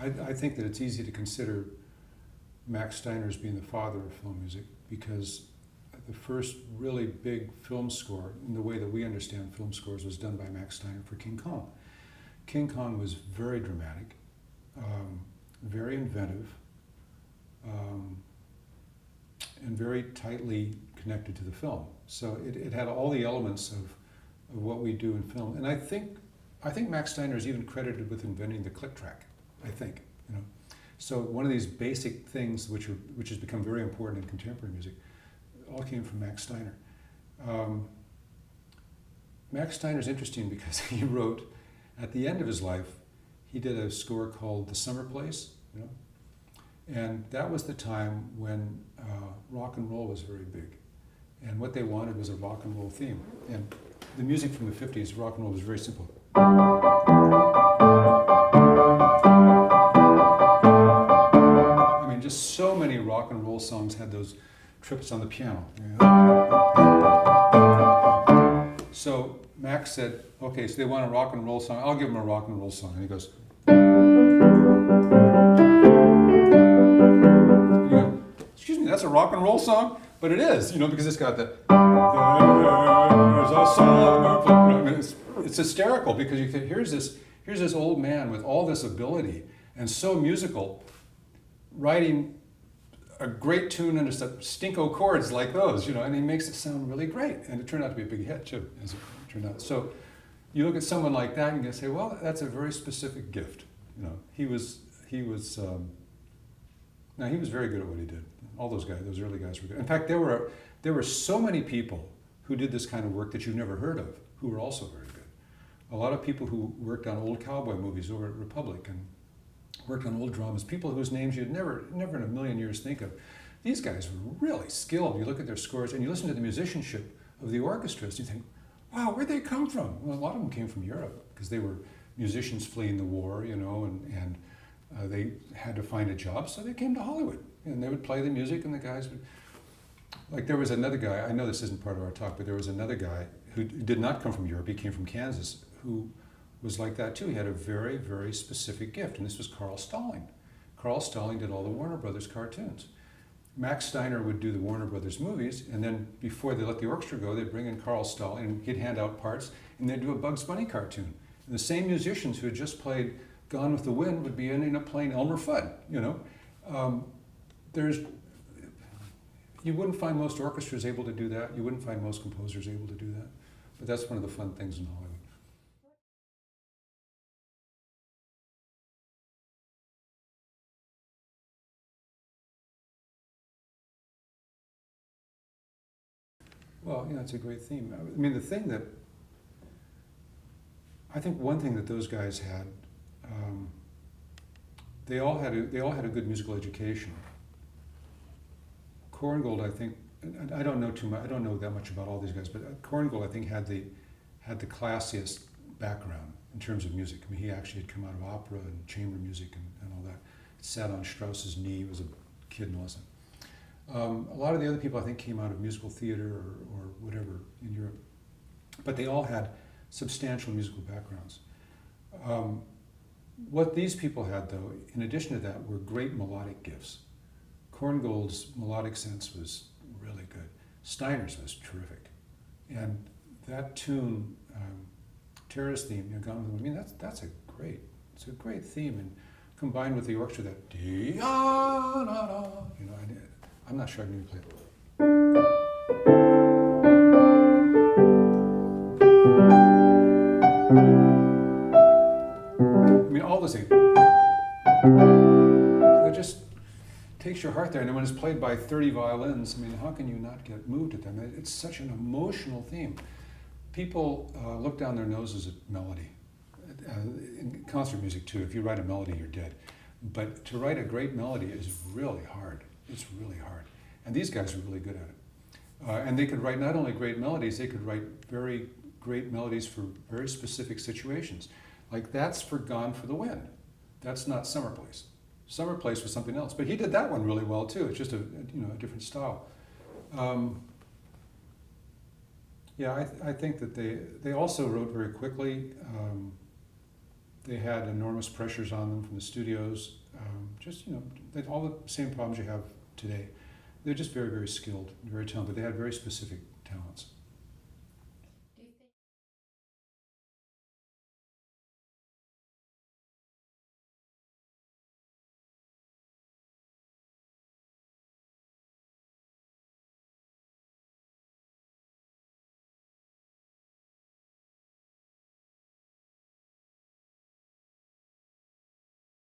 I think that it's easy to consider Max Steiner as being the father of film music, because the first really big film score, in the way that we understand film scores, was done by Max Steiner for King Kong. King Kong was very dramatic, very inventive, and very tightly connected to the film. So it had all the elements of what we do in film. And I think Max Steiner is even credited with inventing the click track, I think. You know? So one of these basic things which has become very important in contemporary music all came from Max Steiner. Max Steiner's interesting because he wrote, at the end of his life, he did a score called The Summer Place, you know? And that was the time when rock and roll was very big. And what they wanted was a rock and roll theme. And the music from the 50s, rock and roll, was very simple. I mean, just so many rock and roll songs had those trips on the piano. So Max said, okay, so they want a rock and roll song. I'll give them a rock and roll song. And he goes, excuse me, that's a rock and roll song? But it is, you know, because it's got the, there's a summer place. I mean, it's hysterical, because you think, here's this old man with all this ability and so musical, writing a great tune under some stinko chords like those, you know, and he makes it sound really great. And it turned out to be a big hit too, as it turned out. So you look at someone like that and you can say, well, that's a very specific gift. You know, he was very good at what he did. All those guys, those early guys were good. In fact, there were so many people who did this kind of work that you've never heard of, who were also very good. A lot of people who worked on old cowboy movies over at Republic and worked on old dramas, people whose names you'd never in a million years think of. These guys were really skilled. You look at their scores and you listen to the musicianship of the orchestras, you think, wow, where'd they come from? Well, a lot of them came from Europe, because they were musicians fleeing the war, you know, and they had to find a job, so they came to Hollywood. And they would play the music, and the guys would... Like, there was another guy, I know this isn't part of our talk, but there was another guy who did not come from Europe, he came from Kansas, who was like that too. He had a very, very specific gift, and this was Carl Stalling. Carl Stalling did all the Warner Brothers cartoons. Max Steiner would do the Warner Brothers movies, and then before they let the orchestra go, they'd bring in Carl Stalling, and he'd hand out parts, and they'd do a Bugs Bunny cartoon. And the same musicians who had just played Gone with the Wind would be ending up playing Elmer Fudd, you know. You wouldn't find most orchestras able to do that. You wouldn't find most composers able to do that. But that's one of the fun things in Hollywood. Well, you know, it's a great theme. I mean, I think one thing that those guys had, they all had a good musical education. Korngold, I think, I don't know too much. I don't know that much about all these guys, but Korngold, I think, had the classiest background in terms of music. I mean, he actually had come out of opera and chamber music and all that. Sat on Strauss's knee, was a kid and wasn't. A lot of the other people, I think, came out of musical theater or whatever in Europe, but they all had substantial musical backgrounds. What these people had, though, in addition to that, were great melodic gifts. Korngold's melodic sense was really good. Steiner's was terrific. And that tune, Terra's theme, you know, Gone with the Wind, I mean, that's a great theme. And combined with the orchestra, that dee-ah-na-na, you know, I'm not sure I can even play it. I mean, all the same. It just takes your heart there. And when it's played by 30 violins, I mean, how can you not get moved at them? It's such an emotional theme. People look down their noses at melody. In concert music, too. If you write a melody, you're dead. But to write a great melody is really hard. It's really hard. And these guys are really good at it. And they could write not only great melodies, they could write very great melodies for very specific situations. Like, that's for Gone for the Wind. That's not Summer Place. Summer Place was something else. But he did that one really well, too. It's just a different style. Yeah, I think that they also wrote very quickly. They had enormous pressures on them from the studios. Just, they had all the same problems you have today. They're just very, very skilled, very talented. They had very specific talents.